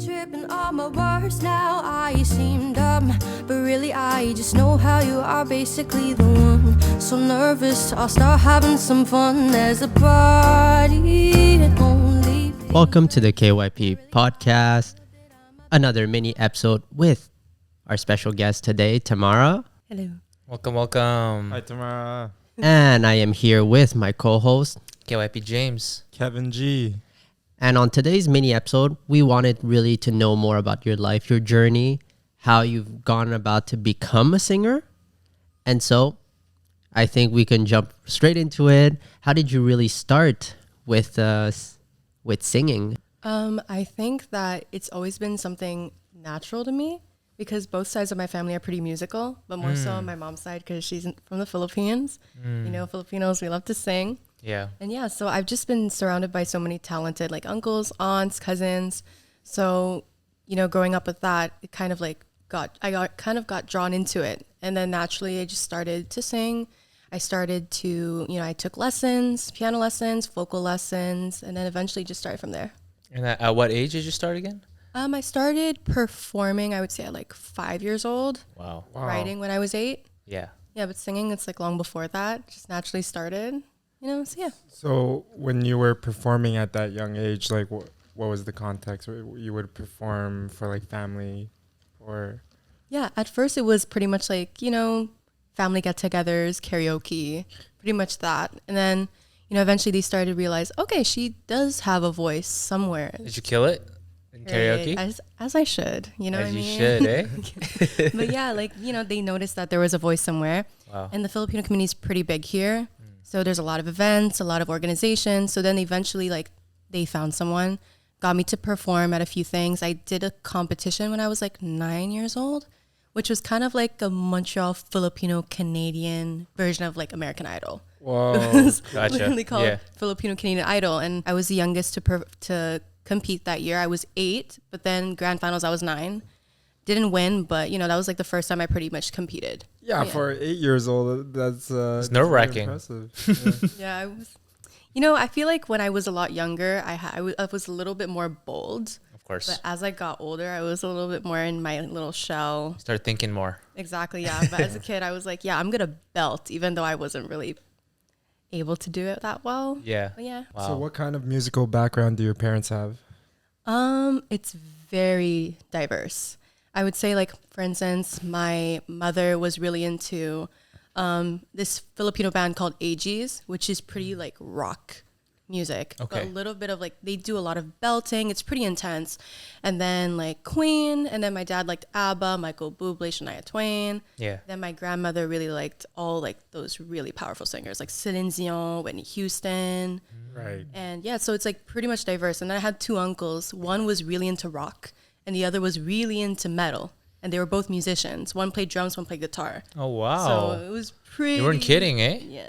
Tripping on my words now, I seem dumb, but really I just know how you are basically the one. So nervous, I'll start having some fun. There's a party at only. Welcome to the KYP podcast, another mini episode with our special guest today, Tamara. Hello. Welcome. Hi, Tamara. And I am here with my co-host, KYP James. Kevin G. And on today's mini episode, we wanted really to know more about your life, your journey, how you've gone about to become a singer. And so I think we can jump straight into it. How did you really start with singing? I think that it's always been something natural to me because both sides of my family are pretty musical, but more so on my mom's side because she's from the Philippines. You know, Filipinos, we love to sing. Yeah. And yeah, so I've just been surrounded by so many talented like uncles, aunts, cousins. So, you know, growing up with that, it kind of like got drawn into it. And then naturally I just started to sing. I started to, I took lessons, piano lessons, vocal lessons, and then eventually just started from there. And at what age did you start again? I started performing, I would say at like 5 years old. Wow. Writing when I was 8. Yeah. Yeah, but singing, it's like long before that. Just naturally started, so yeah. So when you were performing at that young age, like what was the context? You would perform for like family or? Yeah, at first it was pretty much like, family get-togethers, karaoke, pretty much that. And then, eventually they started to realize, okay, she does have a voice somewhere. Did you kill it in karaoke? As I should, you know As what I you mean? should, eh? But yeah, like, they noticed that there was a voice somewhere. Wow. And the Filipino community is pretty big here. So there's a lot of events, a lot of organizations. So then eventually, like, they found someone, got me to perform at a few things. I did a competition when I was like 9 years old, which was kind of like a Montreal Filipino Canadian version of like American Idol. Whoa. It was Gotcha. literally called Yeah. Filipino Canadian Idol. And I was the youngest to compete that year. I was 8, but then grand finals, I was 9. Didn't win, but that was like the first time I pretty much competed. Yeah, for 8 years old, that's It's nerve-wracking. Impressive. Yeah, I was. I feel like when I was a lot younger, I was a little bit more bold. Of course. But as I got older, I was a little bit more in my little shell. Start thinking more. Exactly, yeah. But as a kid, I was like, yeah, I'm gonna belt, even though I wasn't really able to do it that well. Yeah. But yeah. Wow. So what kind of musical background do your parents have? It's very diverse. I would say, like, for instance, my mother was really into this Filipino band called AGs, which is pretty like rock music. Okay. But a little bit of like, they do a lot of belting. It's pretty intense. And then like Queen. And then my dad liked ABBA, Michael Bublé, Shania Twain. Yeah. Then my grandmother really liked all like those really powerful singers like Celine Dion, Whitney Houston. Right. And yeah, so it's like pretty much diverse. And then I had 2 uncles. One was really into rock and the other was really into metal. And they were both musicians. One played drums, one played guitar. Oh, wow. So it was pretty... You weren't kidding, eh? Yeah.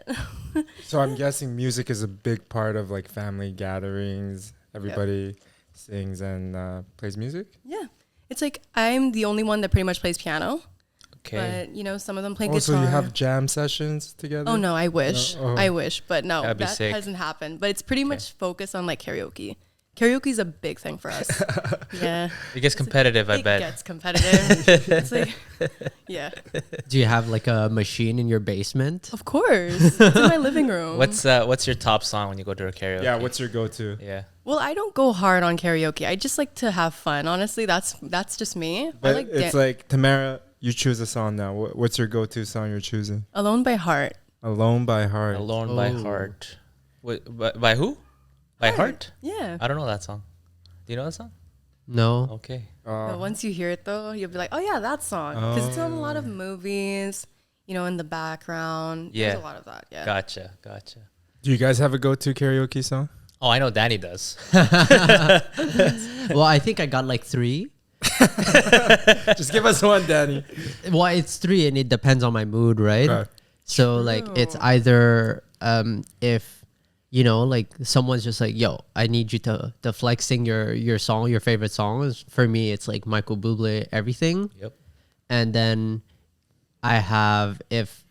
So I'm guessing music is a big part of like family gatherings. Everybody sings and plays music. Yeah. It's like I'm the only one that pretty much plays piano. Okay. But, some of them play Also, guitar. you have jam sessions together? Oh, no, I wish. No? Oh. I wish. But no, That'd be that sick. hasn't happened. But it's pretty much focused on like karaoke. Karaoke is a big thing for us. Yeah. It gets competitive, I bet. It gets competitive. It's like, yeah. Do you have like a machine in your basement? Of course. It's in my living room. What's your top song when you go to a karaoke? Yeah, what's your go-to? Yeah. Well, I don't go hard on karaoke. I just like to have fun. Honestly, that's just me. But I like it's like, Tamara, you choose a song now. What's your go-to song you're choosing? Alone by Heart. Alone by Heart. Alone by Heart. Wait, by who? By Heart? Yeah. I don't know that song. Do you know that song? No. Okay. But once you hear it though, you'll be like, oh yeah, that song. Because it's on a lot of movies, in the background. Yeah. There's a lot of that. Yeah. Gotcha. Do you guys have a go-to karaoke song? Oh, I know Danny does. Well, I think I got like 3. Just give us one, Danny. Well, it's 3 and it depends on my mood, right? Okay. So like it's either if like someone's just like, yo, I need you to flex sing your song, your favorite songs. For me, it's like Michael Bublé, Everything. Yep. And then I have, if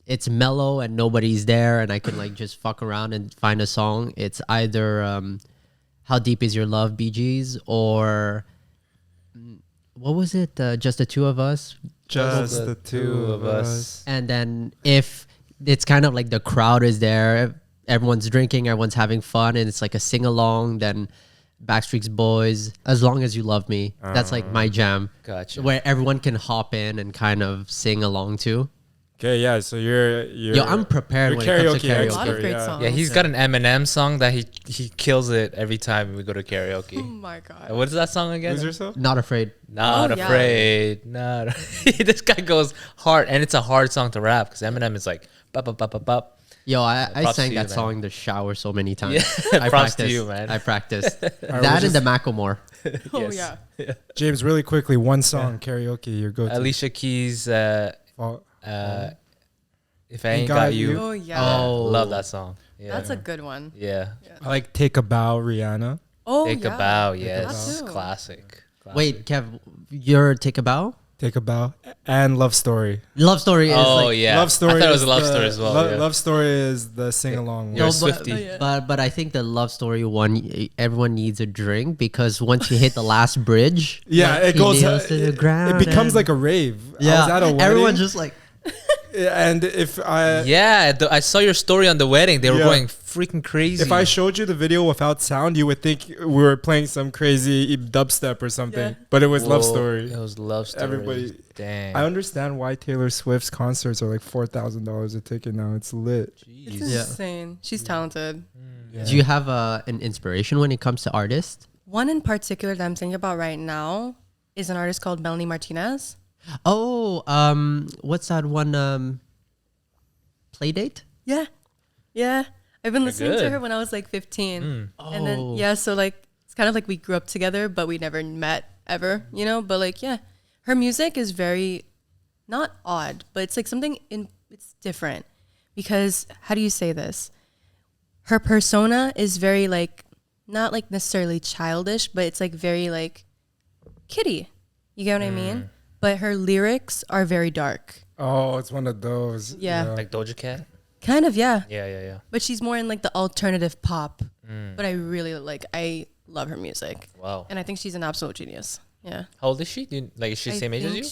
it's mellow and nobody's there and I can like just fuck around and find a song, it's either How Deep Is Your Love, Bee Gees, or what was it? Just the two of us. Just the two of us. And then if it's kind of like the crowd is there, everyone's drinking, everyone's having fun, and it's like a sing along, then Backstreet Boys, As Long As You Love Me. That's like my jam. Gotcha. Where everyone can hop in and kind of sing along too. Okay, yeah. So you're Yo, I'm prepared you're when it comes to karaoke karaoke. A lot of great yeah. songs. Yeah, he's got an Eminem song that he kills it every time we go to karaoke. Oh my god. What is that song again? Lose yourself? Not Afraid. Not Oh, yeah. afraid. Not. This guy goes hard, and it's a hard song to rap because Eminem is like bop bop bop bop bop. Yo, I Props sang to that you, song man. in the shower so many times. Yeah, I props to practiced. you, man. I practiced. we'll That and the Macklemore. Oh Yes. yeah. James, really quickly, one song karaoke. Your go-to. Alicia Keys. Fall- If I ain't got you. Oh yeah. Oh. Love that song. Yeah. That's a good one. Yeah. I like Take a Bow, Rihanna. Oh Take yeah. a bow. That Yes. too. Classic. Wait, Kev, your Take a Bow? Take a Bow and Love Story. Love Story is Oh like... yeah. Love Story. I thought it was is a love the- story as well. yeah. Love Story is the sing-along You're one. a No, Swiftie. but I think the Love Story one, everyone needs a drink because once you hit the last bridge, Yeah, like, it he goes. kneels to the ground It becomes and- like a rave. yeah. I was at a wedding, Everyone's just like, and if I Yeah, I saw your story on the wedding. They were Yeah. going freaking crazy. if I showed you the video without sound, you would think we were playing some crazy dubstep or something. Yeah. But it was Love Whoa, Story. It was love story. Everybody- Dang. I understand why Taylor Swift's concerts are like $4,000 a ticket now. It's lit. It's Jeez. Yeah. insane. She's talented. Yeah. do you have an inspiration when it comes to artists? One in particular that I'm thinking about right now is an artist called Melanie Martinez. Oh, what's that one? Playdate? Yeah. Yeah. I've been listening to good. her when I was like 15. And Oh. then, yeah, so like, it's kind of like we grew up together, but we never met ever, you know? But like, yeah, her music is very, not odd, but it's like something it's different. Because, how do you say this? Her persona is very like, not like necessarily childish, but it's like very like kiddie. You get what I mean? But her lyrics are very dark. Oh, it's one of those. Yeah. Like Doja Cat. Kind of, yeah. Yeah, yeah, yeah. But she's more in like the alternative pop. But I love her music. Wow. And I think she's an absolute genius. Yeah. How old is she? Is she the same age as you?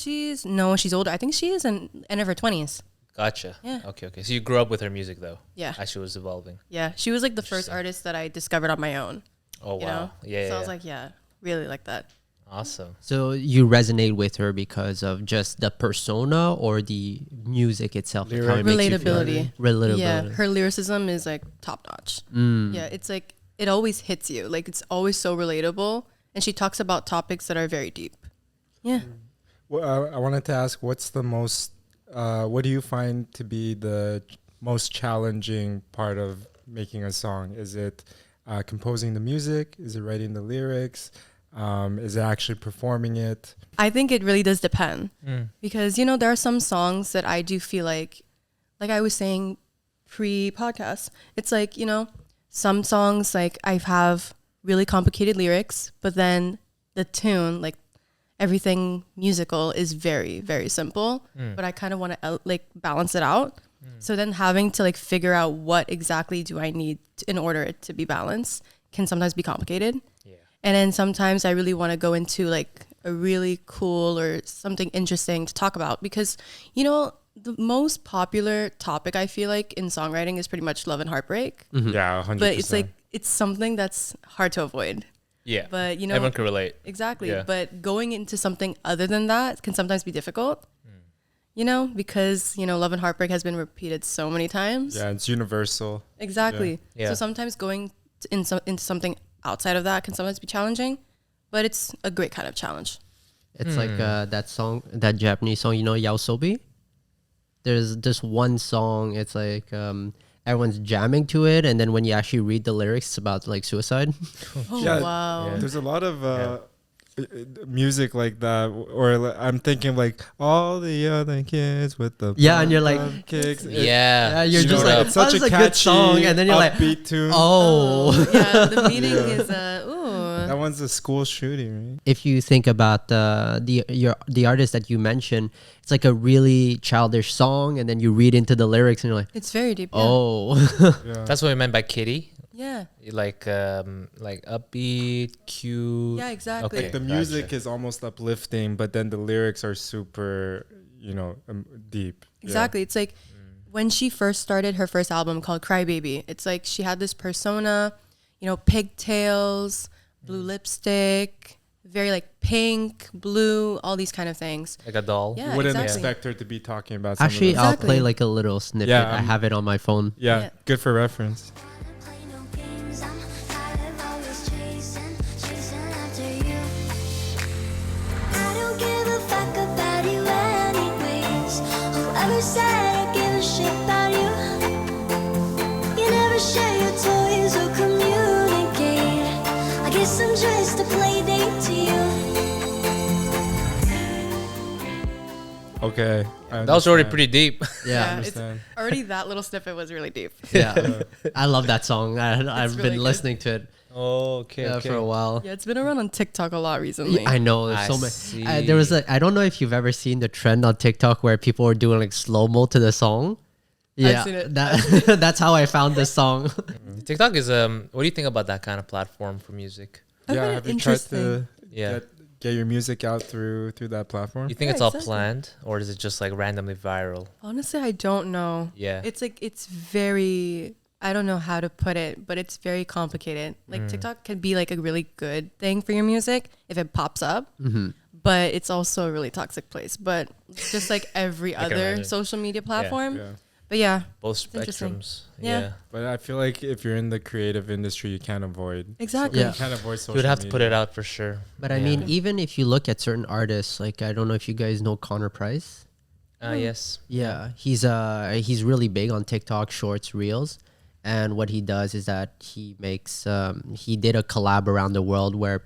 She's older. I think she is in end of her 20s. Gotcha. Yeah. Okay, okay. So you grew up with her music though. Yeah. As she was evolving. Yeah. She was like the first artist that I discovered on my own. Oh You wow. know? Yeah. So yeah, I was yeah. like, yeah, really like that. Awesome. So you resonate with her because of just the persona or the music itself? Like how it makes you feel? Relatability. Relatability. Yeah. Her lyricism is like top notch. Yeah. It's like, it always hits you. Like it's always so relatable. And she talks about topics that are very deep. Yeah. Well, I wanted to ask, what's the most? What do you find to be the most challenging part of making a song? Is it composing the music? Is it writing the lyrics? Is it actually performing it? I think it really does depend because, you know, there are some songs that I do feel like I was saying pre-podcast, it's like, you know, some songs like I have really complicated lyrics, but then the tune, like everything musical is very, very simple, but I kind of want to like balance it out. So then having to like figure out what exactly do I need in order it to be balanced can sometimes be complicated. Yeah. And then sometimes I really want to go into like a really cool or something interesting to talk about because, you know, the most popular topic I feel like in songwriting is pretty much love and heartbreak. Yeah, 100%. But it's like, it's something that's hard to avoid. Yeah. But, you know, everyone can relate. exactly. Yeah. But going into something other than that can sometimes be difficult, you know, because, you know, love and heartbreak has been repeated so many times. yeah, it's universal. Exactly. Yeah. So sometimes going into something outside of that can sometimes be challenging, but it's a great kind of challenge. It's like that song, that Japanese song, you know, Yaosobi? There's this one song, it's like everyone's jamming to it, and then when you actually read the lyrics, it's about like suicide. Oh, Yeah. wow. Yeah. There's a lot of music like that, or I'm thinking like all the other kids with the Yeah, and you're like, pump kicks. Yeah, you're You just know like, what? It's such oh, a this is catchy, good song, and then you're like, upbeat tune. oh. Yeah, the meaning Yeah. is, ooh. That one's a school shooting, right? If you think about the artist that you mentioned, it's like a really childish song, and then you read into the lyrics, and you're like, It's very deep. Yeah. oh. Yeah. That's what we meant by kitty. Yeah. like upbeat, cute. Yeah, exactly. Okay. Like the Gotcha. music is almost uplifting, but then the lyrics are super, deep. Yeah. Exactly. It's like when she first started her first album called Crybaby, it's like she had this persona, pigtails, blue lipstick, very like pink, blue, all these kind of things. Like a doll. Yeah, You wouldn't exactly. expect her to be talking about some Actually, of I'll the Exactly. play like a little snippet. Yeah, I have it on my phone. Yeah, Yeah. good for reference. Play no games, I'm tired of always chasing after you. I don't give a fuck about you anyways. Whoever said I give a shit about you? You never share your toys or communicate. I guess I'm just a play date to you. Okay. That was already pretty deep. Yeah. it's understand. already that little snippet was really deep. Yeah. I love that song. I've really been good. listening to it Oh, okay. for a while. Yeah, it's been around on TikTok a lot recently. I know there's I so many. see. There was I don't know if you've ever seen the trend on TikTok where people were doing like slow mo to the song. Yeah, seen it. that's how I found this song. TikTok is what do you think about that kind of platform for music? I Yeah, find it have you tried to interesting. Yeah. get your music out through that platform? You think Yeah, it's all exactly. planned or is it just like randomly viral? Honestly, I don't know. Yeah. It's very, I don't know how to put it, but it's very complicated. Like TikTok can be like a really good thing for your music if it pops up, but it's also a really toxic place. But just like every I can other imagine. social media platform. Yeah. But yeah, Both interesting. spectrums. Yeah. Yeah. But I feel like if you're in the creative industry, you can't avoid. exactly. Yeah. You can't avoid social You would have to put media. it out for sure. But I Yeah. mean, even if you look at certain artists, like I don't know if you guys know Connor Price. Yes. Yeah, he's really big on TikTok Shorts, Reels, and what he does is that he makes he did a collab around the world where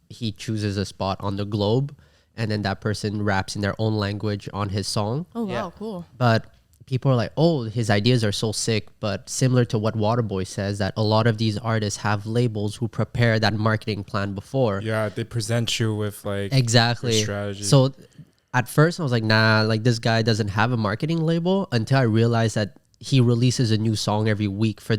he chooses a spot on the globe, and then that person raps in their own language on his song. Oh wow, Yeah. cool. But people are like, oh, his ideas are so sick. But similar to what Waterboy says, that a lot of these artists have labels who prepare that marketing plan before. Yeah, they present you with like Exactly. your strategy. So at first I was like, nah, like this guy doesn't have a marketing label, until I realized that he releases a new song every week for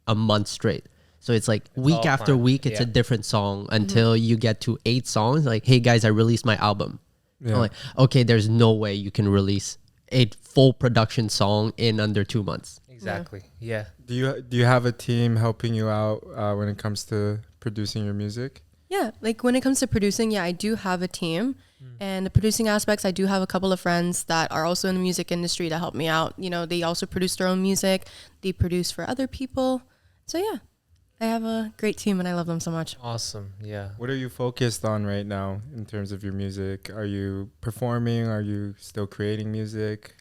a month straight. So it's like week all after planned, week, it's a yeah. different song until you get to 8 songs. Like, hey guys, I released my album. Yeah. I'm like, okay, there's no way you can release a full production song in under 2 months. Exactly. Yeah. Do you have a team helping you out when it comes to producing your music? Yeah, like when it comes to producing, yeah, I do have a team. And the producing aspects, I do have a couple of friends that are also in the music industry to help me out. They also produce their own music. They produce for other people. So yeah, I have a great team and I love them so much. Awesome. Yeah. What are you focused on right now in terms of your music? Are you performing? Are you still creating music?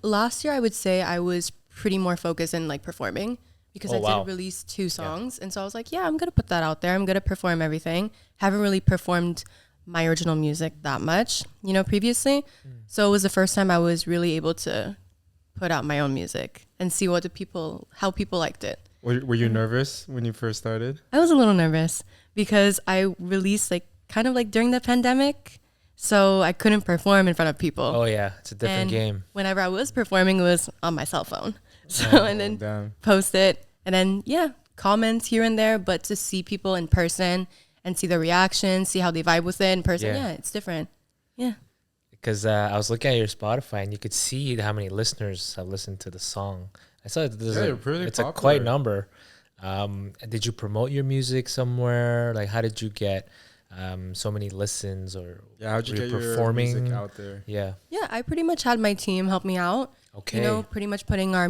Last year I would say I was pretty more focused in like performing because Oh, I wow. did release 2 songs. And so I was like, yeah, I'm going to put that out there. I'm going to perform everything. Haven't really performed my original music that much, previously. So it was the first time I was really able to put out my own music and see how people liked it. Were you nervous when you first started? I was a little nervous because I released like kind of like during the pandemic. So I couldn't perform in front of people. Oh yeah, it's a different And game. Whenever I was performing, it was on my cell phone. So and then Damn. post it and then comments here and there, but to see people in person and see the reaction, see how they vibe with it in person, Yeah. it's different. Yeah. Because I was looking at your Spotify and you could see how many listeners have listened to the song. I saw you're pretty it's a popular. quite number. Did you promote your music somewhere? Like, how did you get so many listens? Or Yeah, how'd you were get your performing? music out there? Yeah. Yeah, I pretty much had my team help me out. Okay. Pretty much putting the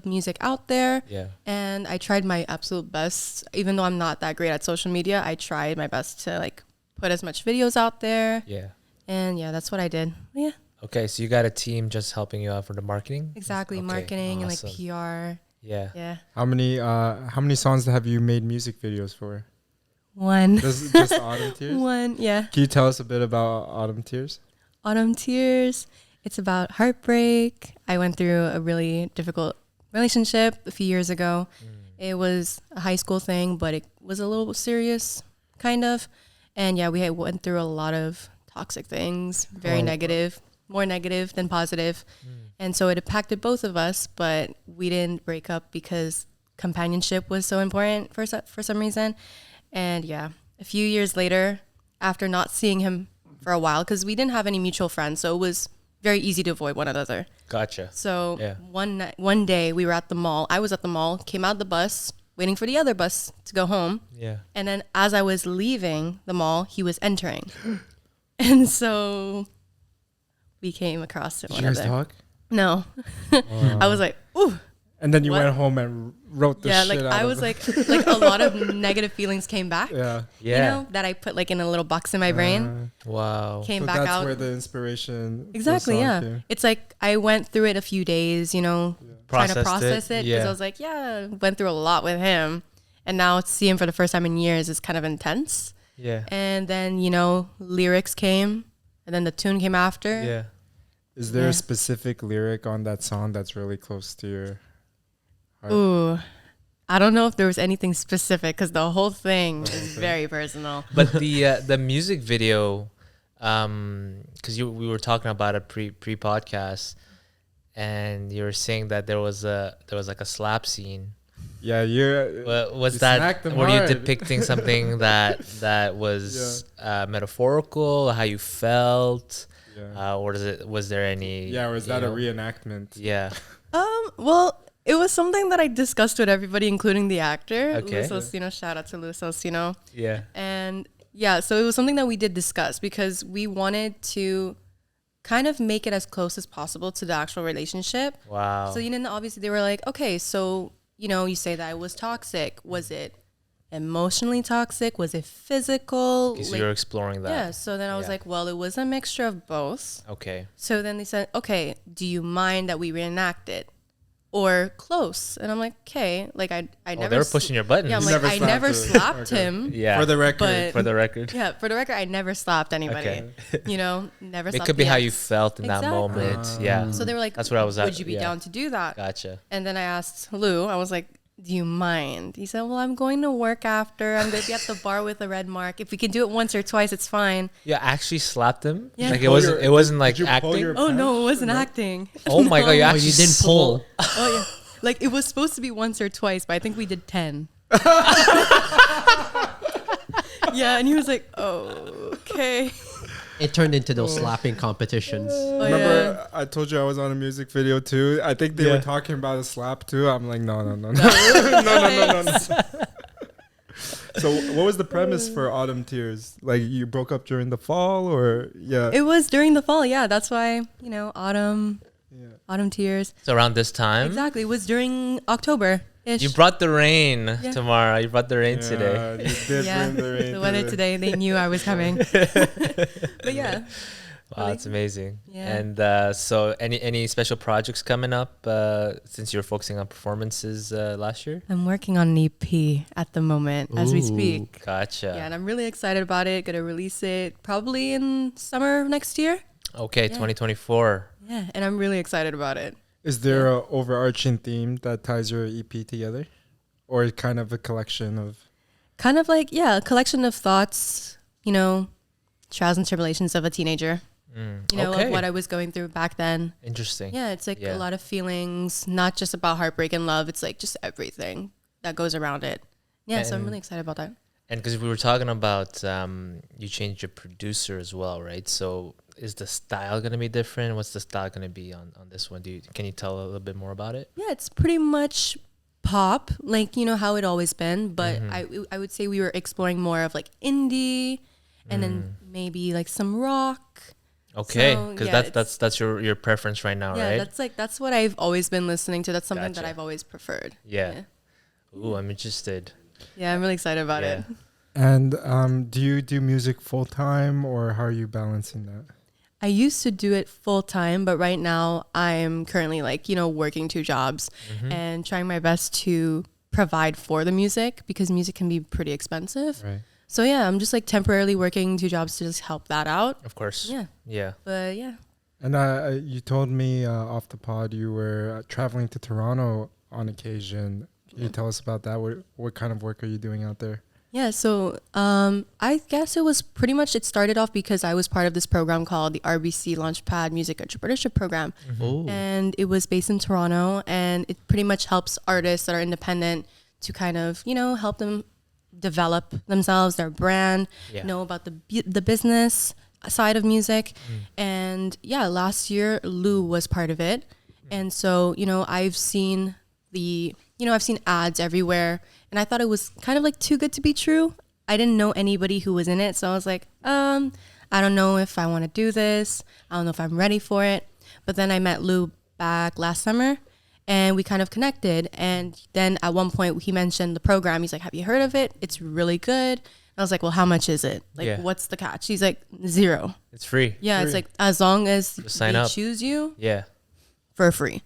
music out there. Yeah. And I tried my absolute best, even though I'm not that great at social media. I tried my best to like put as much videos out there. Yeah. And yeah, that's what I did. Yeah, Okay, so you got a team just helping you out for the marketing? exactly. Okay, Marketing awesome. and like PR. Yeah. Yeah. How many songs have you made music videos for? One. Just Autumn Tears? One. Yeah. Can you tell us a bit about Autumn Tears? Autumn Tears. It's about heartbreak. I went through a really difficult relationship a few years ago. It was a high school thing, but it was a little serious, kind of. And yeah, we went through a lot of toxic things, very negative, more negative than positive. And so it impacted both of us, but we didn't break up because companionship was so important for some reason. And yeah, a few years later, after not seeing him for a while, because we didn't have any mutual friends, so it was very easy to avoid one another. Gotcha. So Yeah. one day we were at the mall. I was at the mall, came out the bus, waiting for the other bus to go home. Yeah. And then as I was leaving the mall, he was entering. And so we came across Did one you guys another. talk? No. I was like, ooh. And then you What? went home and wrote the Yeah, shit like out I of was it. like a lot of negative feelings came back. Yeah. Yeah. You know, that I put like in a little box in my brain. Wow. Came So back that's out. where the inspiration. for the Exactly, song yeah. came. It's like I went through it a few days, you know, trying to process it. Because I was like, yeah, went through a lot with him. And now to see him for the first time in years is kind of intense. Yeah. And then, you know, lyrics came. And then the tune came after. Yeah. Is there Yeah. a specific lyric on that song that's really close to your heart? Ooh. I don't know if there was anything specific because the whole thing is very personal. But the music video, because we were talking about it pre podcast, and you were saying that there was like a slap scene. Yeah, you're. Was You that smacked them were you hard. depicting something that was metaphorical? How you felt, Yeah. or was there any? Yeah, or is you that a know? reenactment? Yeah. Well, it was something that I discussed with everybody, including the actor. Okay. Lou Sosino, shout out to Lou Sosino. Yeah. And yeah, so it was something that we did discuss because we wanted to kind of make it as close as possible to the actual relationship. Wow. So, you know, obviously they were like, okay, so, you know, you say that it was toxic. Was it emotionally toxic? Was it physical? Okay, so Like, you're exploring that. yeah. So then I was Yeah. like, well, it was a mixture of both. Okay. So then they said, okay, do you mind that we reenact it? Or close? And I'm like, okay. Like I Oh, never. they were pushing your buttons. Yeah, I'm You like, never I slapped never her. slapped Okay. him. Yeah. For the record. But- For the record. Yeah, for the record, I never slapped anybody. Okay. You know, never It slapped could be the how you ex. felt in that Exactly. moment. Yeah. So they were like, That's what I was at. would you be yeah. down to do that? Gotcha. And then I asked Lou, I was like, do you mind? He said, well, I'm going to work after. I'm going to be at the bar with a red mark. If we can do it once or twice, it's fine. Yeah, actually slapped him. Yeah. Like Did it wasn't. It wasn't like you pull acting. your- Oh, no, it wasn't acting. Oh my god! You No. actually you didn't pull. Oh, yeah. Like, it was supposed to be once or twice, but I think we did 10. Yeah, and he was like, oh, okay. It turned into those slapping competitions. Oh, Remember, I told you I was on a music video too. I think they Yeah. were talking about a slap too. I'm like, no. No. So, what was the premise for Autumn Tears? Like, you broke up during the fall, or yeah? It was during the fall. Yeah, that's why, you know, autumn tears. So around this time, Exactly. It was during October-ish. you brought the rain, Yeah. Tamara. You brought the rain today. Yeah, you did Yeah, bring the rain the weather today, they knew I was coming. But yeah. Wow, that's amazing. Yeah. And so, any special projects coming up since you were focusing on performances last year? I'm working on an EP at the moment as we Ooh. speak. Gotcha. Yeah, and I'm really excited about it. Gonna release it probably in summer of next year. Okay, 2024. Yeah, and I'm really excited about it. Is there a overarching theme that ties your EP together, or kind of a collection of? Kind of like, yeah, a collection of thoughts, you know, trials and tribulations of a teenager. You know, okay. of what I was going through back then. Interesting. Yeah, it's like Yeah. a lot of feelings, not just about heartbreak and love. It's like just everything that goes around it. Yeah, so I'm And- really excited about that. And because we were talking about you changed your producer as well, right? So is the style going to be different? What's the style going to be on this one? Can you tell a little bit more about it? Yeah, it's pretty much pop, like, you know, how it always been. But I would say we were exploring more of like indie and then maybe like some rock. Okay, So, because yeah, that's your preference right now, Yeah, right? that's what I've always been listening to. That's something that Gotcha. I've always preferred. Yeah. Ooh, I'm interested. Yeah, I'm really excited about Yeah. it. And do you do music full time, or how are you balancing that? I used to do it full time, but right now I'm currently like, you know, working 2 jobs and trying my best to provide for the music because music can be pretty expensive. Right. So yeah, I'm just like temporarily working 2 jobs to just help that out. Of course. Yeah, Yeah. but yeah. And you told me off the pod you were traveling to Toronto on occasion. Can you tell us about that? What kind of work are you doing out there? Yeah, so I guess it was pretty much, it started off because I was part of this program called the RBC Launchpad Music Entrepreneurship Program. Oh. And it was based in Toronto, and it pretty much helps artists that are independent to kind of, help them develop themselves, their brand, Yeah. know about the business side of music. And yeah, last year Lou was part of it. And so, I've seen I've seen ads everywhere, and I thought it was kind of like too good to be true. I didn't know anybody who was in it, so I was like, I don't know if I want to do this. I don't know if I'm ready for it. But then I met Lou back last summer, and we kind of connected. And then at one point he mentioned the program. He's like, have you heard of it? It's really good. I was like, well, how much is it? Like, Yeah. what's the catch? He's like, $0. It's free. Yeah, it's like, as long as Just sign they up. choose you Yeah. for free.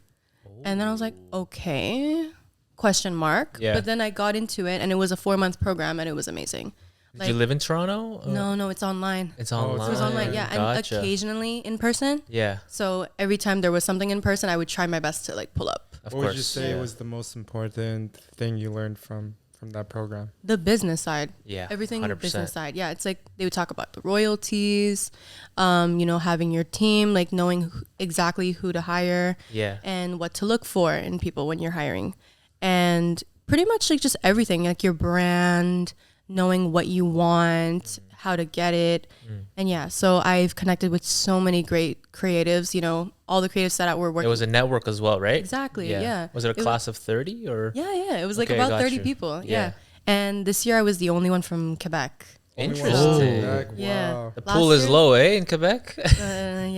And then I was like, okay, question mark. Yeah. But then I got into it, and it was a 4-month program, and it was amazing. Did you live in Toronto? No, it's online. It's Oh, online. it's It was online, yeah, and Gotcha. occasionally in person. Yeah. So every time there was something in person, I would try my best to like pull up. Of What course. would you say yeah. was the most important thing you learned from that program? The business side. Yeah. Everything 100%. business side. Yeah, it's like they would talk about the royalties, having your team, like knowing exactly who to hire Yeah. and what to look for in people when you're hiring. And pretty much like just everything, like your brand, knowing what you want, how to get it. And yeah, so I've connected with so many great creatives, all the creatives that were It working. was a network as well, right? Exactly, yeah. Was it a It class of 30 or? Yeah, it was like Okay, about got 30 you. people. Yeah. Yeah. And this year I was the only one from Quebec. Interesting. Like, Yeah. wow. The Last pool is year- low, eh, in Quebec?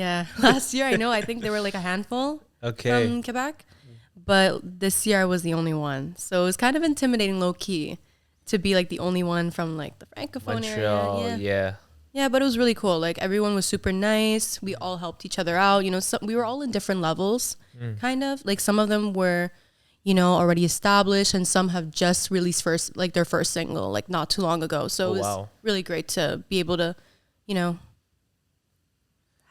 Yeah. Last year, I think there were like a handful Okay. from Quebec. But this year I was the only one. So it was kind of intimidating low key to be like the only one from like the Francophone Montreal, area. yeah. Yeah, but it was really cool. Like everyone was super nice. We all helped each other out. We were all in different levels, kind of. Like some of them were, already established, and some have just released their first single, like not too long ago. So Oh, it was wow. really great to be able to,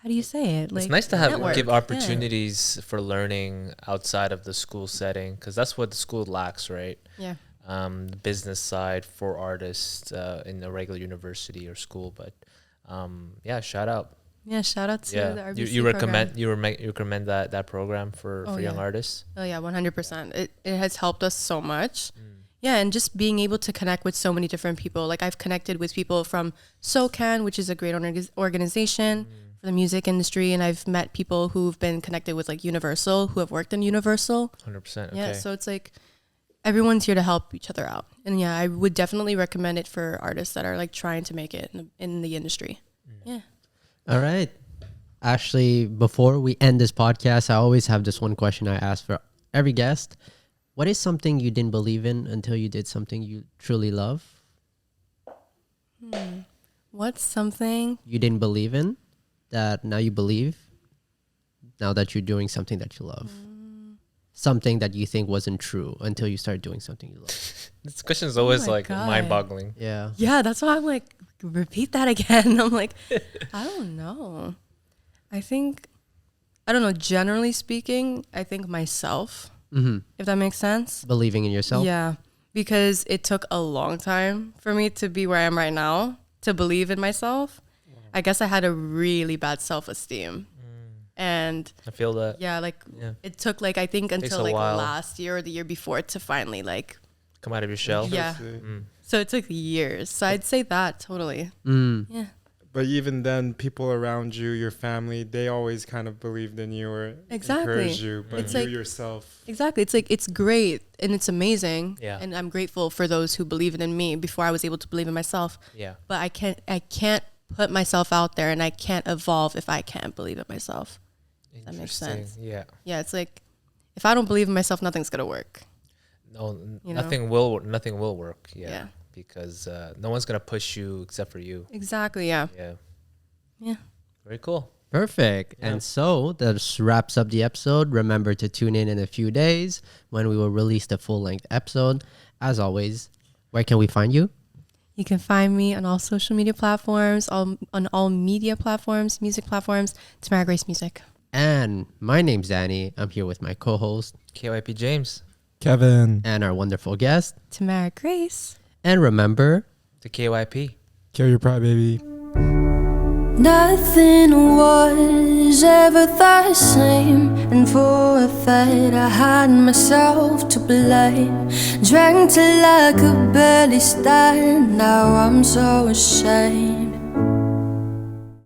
how do you say it? Like It's nice to have network. give Yeah. opportunities for learning outside of the school setting, because that's what the school lacks, right? Yeah. The business side for artists in a regular university or school. But yeah, shout out. Yeah, shout out to the Yeah, RBC you program. recommend that program for young yeah. artists. Oh yeah, 100%. It has helped us so much. Yeah, and just being able to connect with so many different people. Like I've connected with people from SoCan, which is a great organization for the music industry, and I've met people who've been connected with like Universal, who have worked in Universal. 100%. Okay. Yeah, so it's like everyone's here to help each other out. And yeah, I would definitely recommend it for artists that are like trying to make it in the industry. Yeah. All right. Ashley, before we end this podcast, I always have this one question I ask for every guest. What is something you didn't believe in until you did something you truly love? What's something? You didn't believe in that now you believe, now that you're doing something that you love? Something that you think wasn't true until you start doing something you love. This question is always my like God. mind-boggling. Yeah. Yeah, that's why I'm like, repeat that again. I'm like, I don't know. I don't know. Generally speaking, I think myself, if that makes sense. Believing in yourself. Yeah, because it took a long time for me to be where I am right now, to believe in myself. I guess I had a really bad self-esteem. And I feel that. yeah, like Yeah. it took like, I think Takes until a like while. last year or the year before to finally like, Come out of your shell. yeah. Mm. So it took years. So I'd say that totally. Mm. Yeah. But even then, people around you, your family, they always kind of believed in you or Exactly. encouraged you. But It's you like- yourself, Exactly. It's like, it's great and it's amazing. Yeah. And I'm grateful for those who believed in me before I was able to believe in myself. Yeah. But I can't put myself out there, and I can't evolve if I can't believe in myself. That makes Interesting. sense. Yeah. Yeah. It's like, if I don't believe in myself, nothing's going to work. No, You know? nothing will work. Yeah. Yeah. Because no one's gonna push you except for you. Exactly. Yeah. Yeah. Yeah. Very cool. Perfect. Yeah. And so that wraps up the episode. Remember to tune in a few days when we will release the full-length episode. As always, where can we find you? You can find me on all social media platforms, on all media platforms, music platforms, Tamara Grace Music. And my name's Danny. I'm here with my co-host KYP James. Kevin. and our wonderful guest. Tamara Grace. And remember, to KYP. Kill your pride, baby. Nothing was ever the same, and for that I had myself to blame. Drank till I could barely stand, now I'm so ashamed.